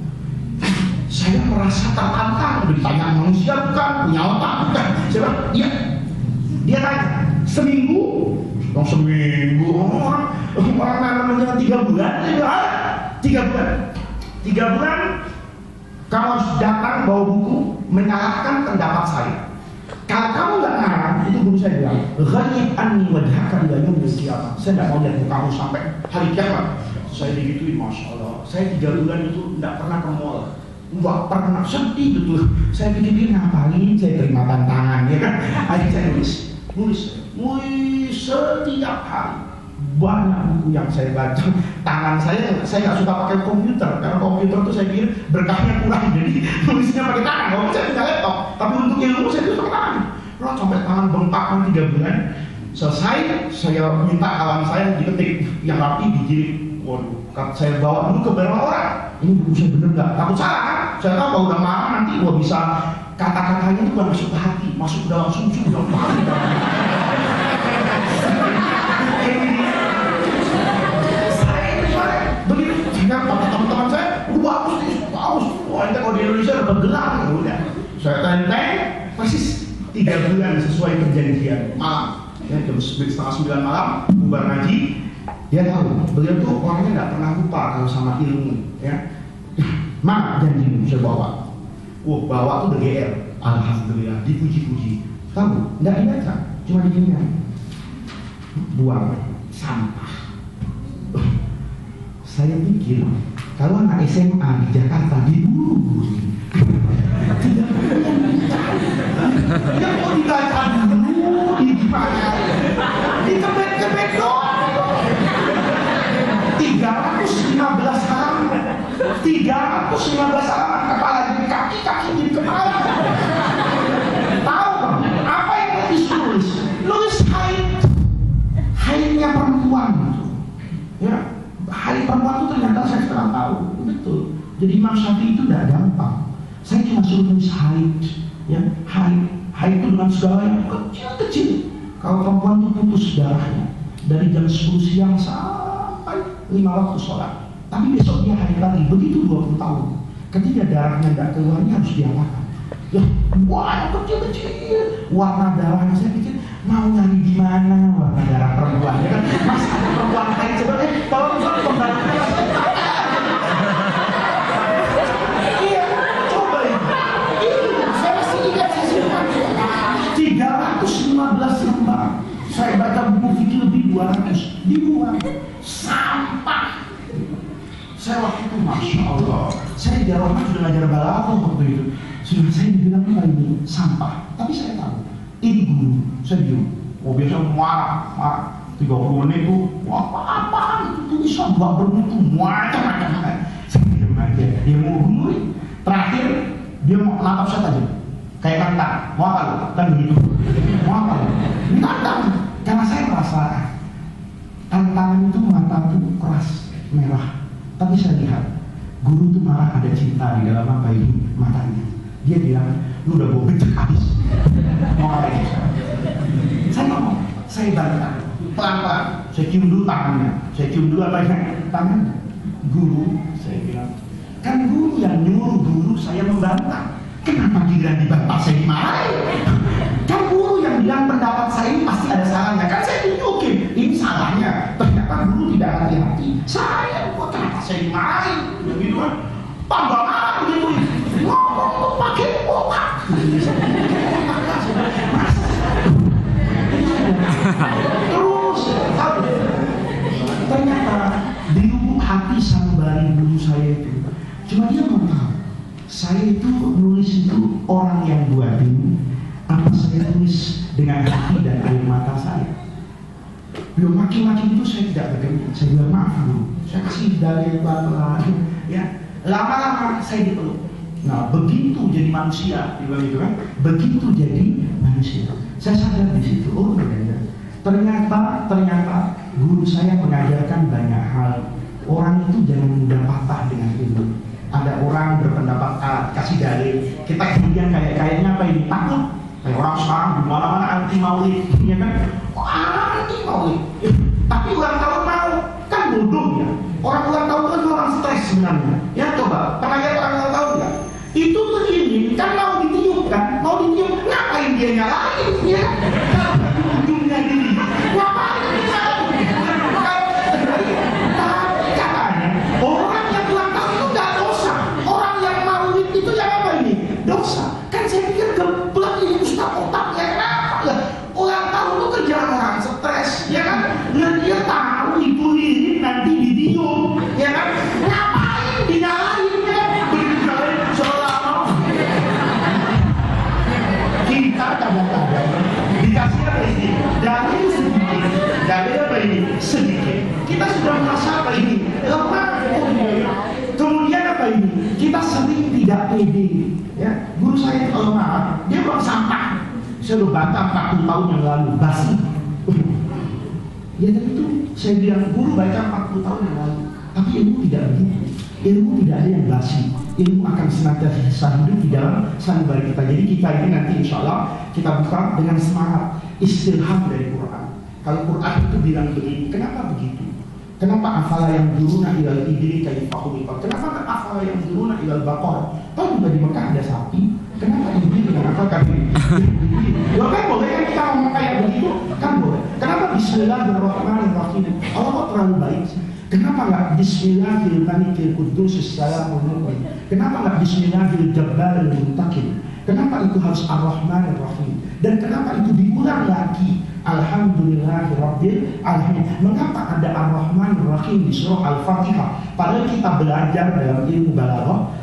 Saya merasa tertantang, ditanya manusia bukan, punya otak bukan. Saya bilang, iya. Dia tanya, seminggu orang namanya 3 bulan, 3 bulan kamu harus datang bawa buku menyalahkan pendapat saya. Kalau kamu nggak ngarang, itu guru saya bilang, ghaib anni wajhaka ila yaumil qiyamah. Saya nggak mau lihat mukamu sampai hari kiamat. Saya digituin, masya Allah. Saya 3 bulan itu nggak pernah ke mall, nggak pernah, sedih betul. Saya pikir ngapain saya terima tantangan, ya kan? Akhirnya saya nulis setiap hari. Banyak buku yang saya baca. Tangan saya nggak suka pakai komputer karena komputer itu saya pikir berkahnya kurang, jadi tulisnya pakai tangan. Kalau saya punya laptop, tapi untuk ilmu saya tulis pakai tangan. keluar sampai tangan bengkak 3 bulan. Selesai, saya minta kawan saya diketik yang rapi dijilid. Waduh, saya bawa dulu ke beberapa orang. Ini buku saya bener nggak? Takut salah kan? Saya tahu kalau udah marah nanti gua bisa kata-katanya itu masuk ke hati, masuk ke dalam sumsum, dalam hati. Saya begitu, sehingga teman-teman saya, bagus, wah ini kalau di Indonesia dapat gelar, udah. Saya tenteng, persis 3 bulan sesuai perjanjian malam. Ya, jam 8:30 malam, bubar ngaji. Dia tahu, beliau tuh orangnya nggak pernah lupa kalau sama ilmu, ya. Mana janjimu saya bawa? Bawa tuh udah GR. Alhamdulillah, dipuji-puji. Tahu, nggak dibaca, cuma diginikan. Buang sampah. Saya pikir kalau anak SMA di Jakarta diburu-buru, tidak mau dibaca dulu, gimana? Dikebet-kebet doang. 315 halaman, 315 halaman, kepala jadi kaki, kaki jadi kepala. Tahu apa yang ditulis? Nulis haidnya perempuan, ya. Haid perempuan itu ternyata saya sekarang tahu, betul. Jadi Imam Syafi'i itu tidak gampang. Saya cuma suruh nulis haid, ya. Haid itu dengan segala yang kecil-kecil. Kalau perempuan itu putus darahnya dari jam 10 siang sampai 5 waktu sholat. Tapi besok dia haid lagi, begitu 20 tahun. Ketika darahnya tidak keluarnya harus diapakan? Ya, wah kecil-kecil. Warna darahnya saya pikir mau nyari di mana warna darah perempuan? Ya kan? Mas ada perempuan haid sebenarnya, tolong pembantunya mas. Iya, coba ini. Saya masih ingat saya simpan 315 lembar. Saya baca buku fikih lebih 200, dibuang. Sampah. Saya waktu itu, Masya Allah, saya di Rahman sudah ngajar balaghah waktu itu. Sudah saya dibilang apa ini sampah, tapi saya tahu ini guru. Saya bilang, biasa marah 30 menit itu, apaan itu tulisan gak bermutu, macam-macam. Saya bilang aja, dia mau guru. Terakhir dia mau nangkap saya aja, kayak nantang, mau apa lo? Kan begitu, mau apa lo? Nantang, karena saya merasa tantangan itu mata itu keras, merah. Tapi saya lihat, guru itu malah ada cinta di dalam apa ini matanya. Dia bilang, lu udah gue becek habis. Mau apa ini? Saya ngomong, saya bantah, pelan-pelan. Saya cium dulu tangannya, saya cium dulu apa ini? Tangannya. Guru, saya bilang, kan guru yang nyuruh guru saya membantah. Kenapa giliran dibantah saya dimarahin? Kan guru yang bilang pendapat saya ini pasti ada salahnya. Kan saya tunjukin, ini salahnya. Ternyata guru tidak hati-hati. Saya kok kenapa saya dimarahin? Begitu kan? Tambah marah begitu. Ngomong pakai otak. Terus ternyata di lubuk hati sanubari guru saya itu, cuma dia mau tahu saya itu nulis itu orang yang buatin apa saya tulis dengan hati dan air mata saya. Belum maki-maki itu saya tidak bergeming. Saya bilang maaf guru, saya kasih dalil pelan-pelan, ya. Lama-lama saya dipeluk. Nah begitu jadi manusia, dibilang itu kan, begitu jadi manusia. Saya sadar di situ, oh berbeda. Ternyata guru saya mengajarkan banyak hal. Orang itu jangan mudah patah dengan ilmu. Ada orang berpendapat kasih dalil, kita kemudian kayaknya apa ini takut. Kayak orang sekarang di mana-mana anti maulid, ya kan? Anti maulid. Tapi ulang tahun mau, kan bodoh ya. Orang ulang tahun kan orang stres sebenarnya. Ya coba, pernah lihat orang ulang tahun nggak? Itu begini, kan mau ditiup kan? Mau ditiup, ngapain dia nyalain? Ya? Ujungnya gini, ngapain dia nyalain? Tapi katanya, orang yang ulang tahun itu nggak dosa. Orang yang maulid itu yang apa ini? Dosa. Kan saya pikir geblek ini Ustaz otaknya kenapa ya? Ulang tahun itu kerjaan orang stres, ya kan? Dan dia tahu itu lilin nanti ditiup, ya kan? Ngapain dinyalain ya? Dinyalain seolah-olah. Kita kadang-kadang dikasih apa ini? Dalil sedikit, dalil apa ini? Sedikit. Kita sudah merasa apa ini? Lemah. Kemudian apa ini? Kita sering tidak pede. Ya, guru saya itu kalau marah, dia buang sampah. Saya udah baca 40 tahun yang lalu, basi. Ya tentu saya bilang guru baca 40 tahun yang lalu, tapi ilmu tidak begitu. Ilmu tidak ada yang basi. Ilmu akan senantiasa hidup di dalam sanubari kita. Jadi kita ini nanti insya Allah kita buka dengan semangat istilham dari Quran. Kalau Quran itu bilang begini, kenapa begitu? Kenapa afala yang duruna ilal ibili kaifahuliqat? Kenapa kan afala yang duruna ilal baqar? Tahu juga di Mekah ada sapi. Kenapa ibili dengan akal kafir? Loh kan boleh kan kita ngomong kayak begitu? Kan boleh. Kenapa Bismillahirrahmanirrahim? Allah kok terlalu baik sih? Kenapa nggak Bismillahirrahmanirrahim Qudusus Salamul Mu'min? Kenapa nggak Bismillahirrahmanirrahim Muntaqim? Kenapa itu harus Ar-Rahmanir-Rahim? Dan kenapa itu diulang lagi? Alhamdulillahirabbil alamin. Mengapa ada Ar-Rahmanir-Rahim di surah Al-Fatihah? Padahal kita belajar dalam ilmu balaghah,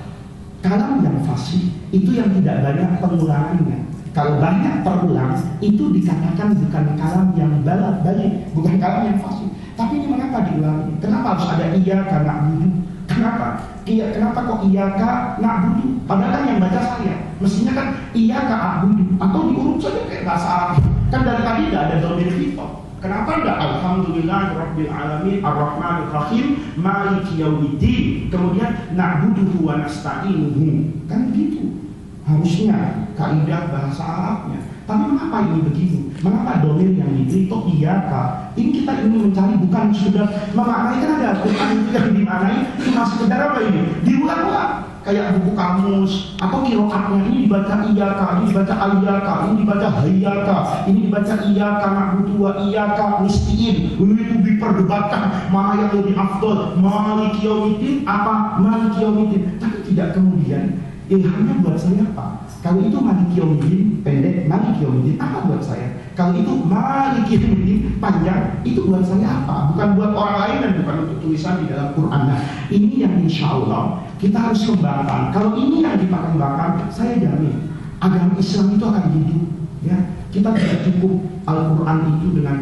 kalam yang fasih itu yang tidak banyak pengulangannya. Kalau banyak terulang, itu dikatakan bukan kalam yang balik, bukan kalam yang fasih. Tapi ini mengapa diulangi? Kenapa harus ada iya karena na'budu? Kenapa? Kenapa kok iya ka na'budu? Padahal kan yang baca saya. Mestinya kan iya ka na'budu. Atau diurut saja kayak bahasa Arab. Kan dari tadi tidak ada dhamir khitab. Kenapa enggak Alhamdulillahirabbil alamin Ar-Rahmanir-Rahim Maliki yaumiddin. Kemudian na'buduhu wa nasta'inuhu. Kan begitu. Harusnya kaidah bahasa Arabnya. Tapi mengapa ini begini? Mengapa dhamir yang diberi itu iyaka? Ini kita ingin mencari bukan sudah memaknai, kan ada Al-Quran itu yang dimaknai cuma sekedar apa ini? Diulang-ulang kayak buku kamus atau kiroatnya, ini dibaca iyaka, ini dibaca aliyaka, ini dibaca hayyaka, ini dibaca iyaka na'budu wa iyaka nasta'in. Itu diperdebatkan mana yang lebih afdal, maliki yaumiddin apa maliki yaumiddin. Tapi tidak kemudian ilhamnya buat saya apa? Kalau itu maliki yaumiddin pendek, maliki yaumiddin apa buat saya? Kalau itu maliki yaumiddin panjang, itu buat saya apa? Bukan buat orang lain dan bukan untuk tulisan di dalam Quran. Nah, ini yang insya Allah kita harus kembangkan. Kalau ini yang kita kembangkan, saya jamin agama Islam itu akan hidup. Ya, kita tidak cukup Al-Quran itu dengan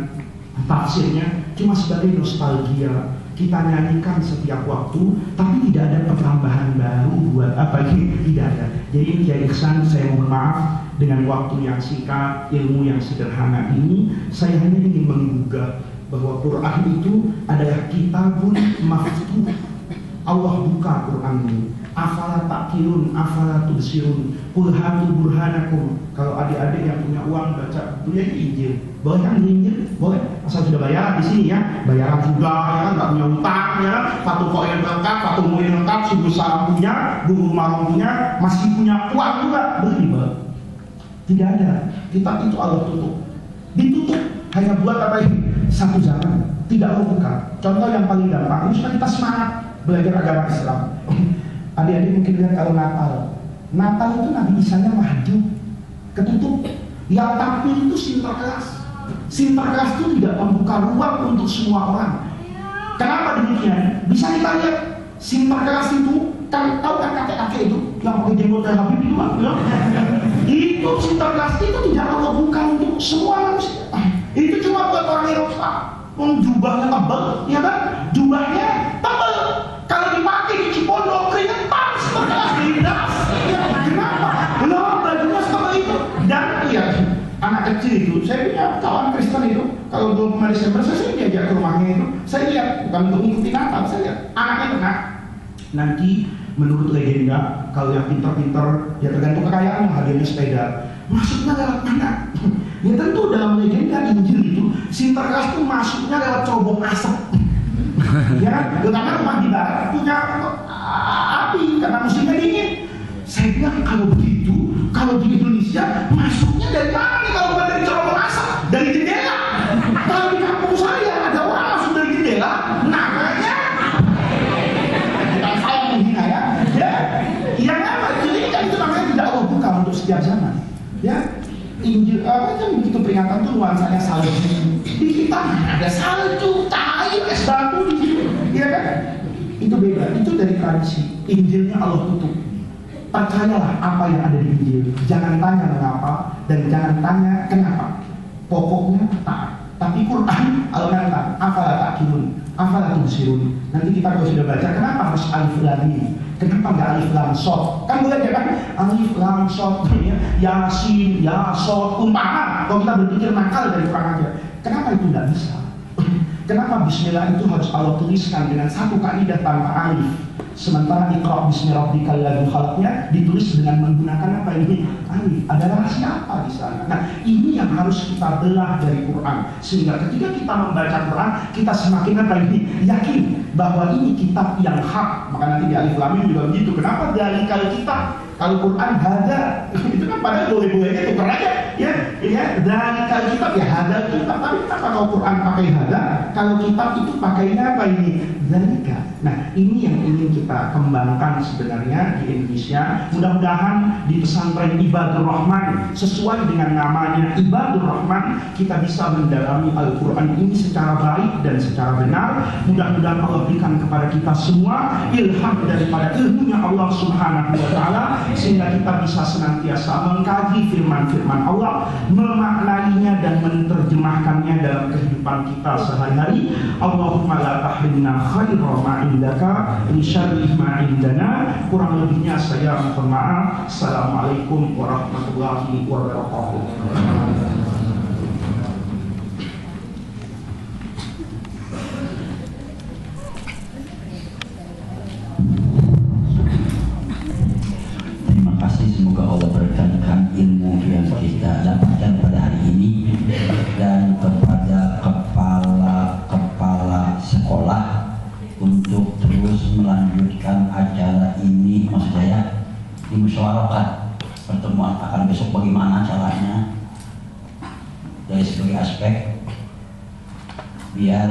tafsirnya cuma sebagai nostalgia. Kita nyanyikan setiap waktu, tapi tidak ada pertambahan baru buat apa ini, tidak ada. Jadi Kiai Ihsan, saya mohon maaf dengan waktu yang singkat, ilmu yang sederhana ini, saya hanya ingin menggugah bahwa Quran itu adalah kitabun maftuh. Allah buka Quran ini. Afala ta'qilun, afala tubsirun, qul hatu burhanakum. Kalau adik-adik yang punya uang baca bukunya Injil, boleh kan Injil? Boleh, asal sudah bayaran di sini ya, bayaran juga ya kan, nggak punya utang ya kan, Fatu Koin lengkap, Fatu Muin lengkap, Subuh Salam punya, Guru Marung punya, masih punya uang juga, boleh. Tidak ada, kitab itu Allah tutup, ditutup hanya buat apa ini? Satu zaman, tidak mau buka. Contoh yang paling gampang, ini supaya kita semangat belajar agama Islam. Adik-adik mungkin lihat kalau Natal itu Nabi Isa-nya mahjub, ketutup. Yang tampil itu Sinterklas. Sinterklas itu tidak membuka ruang untuk semua orang. Kenapa demikian? Bisa kita lihat Sinterklas itu, kan tahu kan kakek-kakek itu yang pakai jenggot dan Habib itu kan? Itu Sinterklas itu tidak Allah buka untuk semua manusia. Itu cuma buat orang Eropa. Jubahnya tebal, ya kan? Jubahnya tebal. Kalau dipakai di Cipondo keringetan seperti lindas. Kenapa? Loh, bajunya seperti itu. Dan iya, anak kecil itu, saya punya kawan Kristen itu, kalau 25 Desember saya diajak ke rumahnya itu, saya lihat, bukan untuk mengikuti Natal, saya lihat anaknya pernah. Nanti menurut legenda, kalau yang pintar-pintar, ya tergantung kekayaannya, hadiahnya sepeda. Masuknya lewat mana? Ya tentu dalam legenda Injil itu, Sinterklas itu masuknya lewat cerobong asap. Ya, karena rumah di barat punya api karena musimnya dingin. Saya bilang kalau begitu, kalau di Indonesia masuknya dari mana nih kalau bukan dari cerobong asap? Dari jendela. Kalau di kampung saya ada orang masuk dari jendela, namanya bukan saya menghina ya. Ya apa? Jadi kan itu namanya tidak Allah buka untuk setiap zaman. Ya, Injil apa kan begitu peringatan tuh nuansanya salju. Di kita ada salju, cair, es batu di situ, ya kan? Itu beda. Itu dari tradisi. Injilnya Allah tutup. Percayalah apa yang ada di Injil. Jangan tanya mengapa dan jangan tanya kenapa. Pokoknya taat. Tapi Quran Allah katakan afala ta'qilun, afala tubsirun. Nanti kita kalau sudah baca kenapa harus alif lam mim? Kenapa nggak alif lam shad? Kan boleh ya kan? Alif lam shad, ya, yasin, ya shad, umpama. Kalau kita berpikir nakal dari Quran aja, kenapa itu nggak bisa? Kenapa Bismillah itu harus Allah tuliskan dengan satu kaidah tanpa alif? Sementara Iqra bismi rabbikal ladzi khalaqnya ditulis dengan menggunakan apa ini? Alif. Ada rahasia apa di sana? Nah, ini yang harus kita belah dari Quran, sehingga ketika kita membaca Quran, kita semakin apa ini? Yakin bahwa ini kitab yang hak. Maka nanti di alif lam mim juga begitu. Kenapa dari kalau kitab? Kalau Quran hada, itu kan padahal boleh-bolehnya tuker aja, ya. Dari kalau kitab ya hada kitab, tapi kenapa kalau Quran pakai hada? Kalau kitab itu pakainya apa ini? Zalika. Nah, ini yang ingin kita kembangkan sebenarnya di Indonesia. Mudah-mudahan di pesantren Ibadur Rahman sesuai dengan namanya Ibadur Rahman, kita bisa mendalami Al-Quran ini secara baik dan secara benar. Mudah-mudahan Allah berikan kepada kita semua ilham daripada ilmunya Allah Subhanahu wa Ta'ala, sehingga kita bisa senantiasa mengkaji firman-firman Allah, memaknainya dan menerjemahkannya dalam kehidupan kita sehari-hari. Allahumma la tahrimna khaira ma indaka li syarri ma indana. Kurang lebihnya saya mohon maaf. Assalamualaikum warahmatullahi wabarakatuh. Semoga Allah berkatkan ilmu yang kita dapatkan pada hari ini, dan kepada kepala sekolah untuk terus melanjutkan acara ini. Maksud saya dimusyawarahkan pertemuan akan besok bagaimana caranya dari sebagai aspek, biar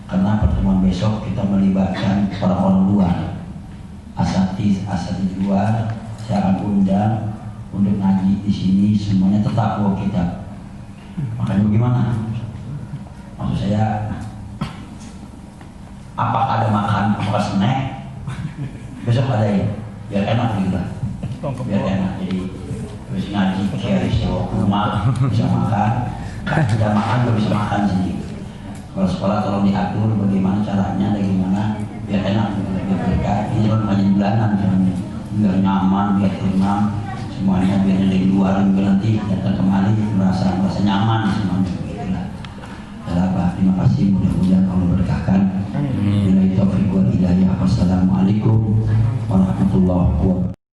karena pertemuan besok kita melibatkan para orang luar, asatidz luar. Saya akan undang untuk ngaji di sini, semuanya tetap bawa kitab. Makanya bagaimana? Maksud saya, apakah ada makan, apakah snack? Besok ada ya, biar enak gitu lah. Biar enak, jadi habis ngaji, saya bisa bawa ke rumah, bisa makan. Tidak makan, gak bisa makan sini. Kalau sekolah tolong diatur bagaimana caranya, bagaimana biar enak, biar berkah. Ini kan hanya bulanan sebenarnya. Biar nyaman, biar tenang semuanya, biar dari luar juga nanti datang kemari merasa nyaman semuanya. Begitulah. Terima kasih, mudah-mudahan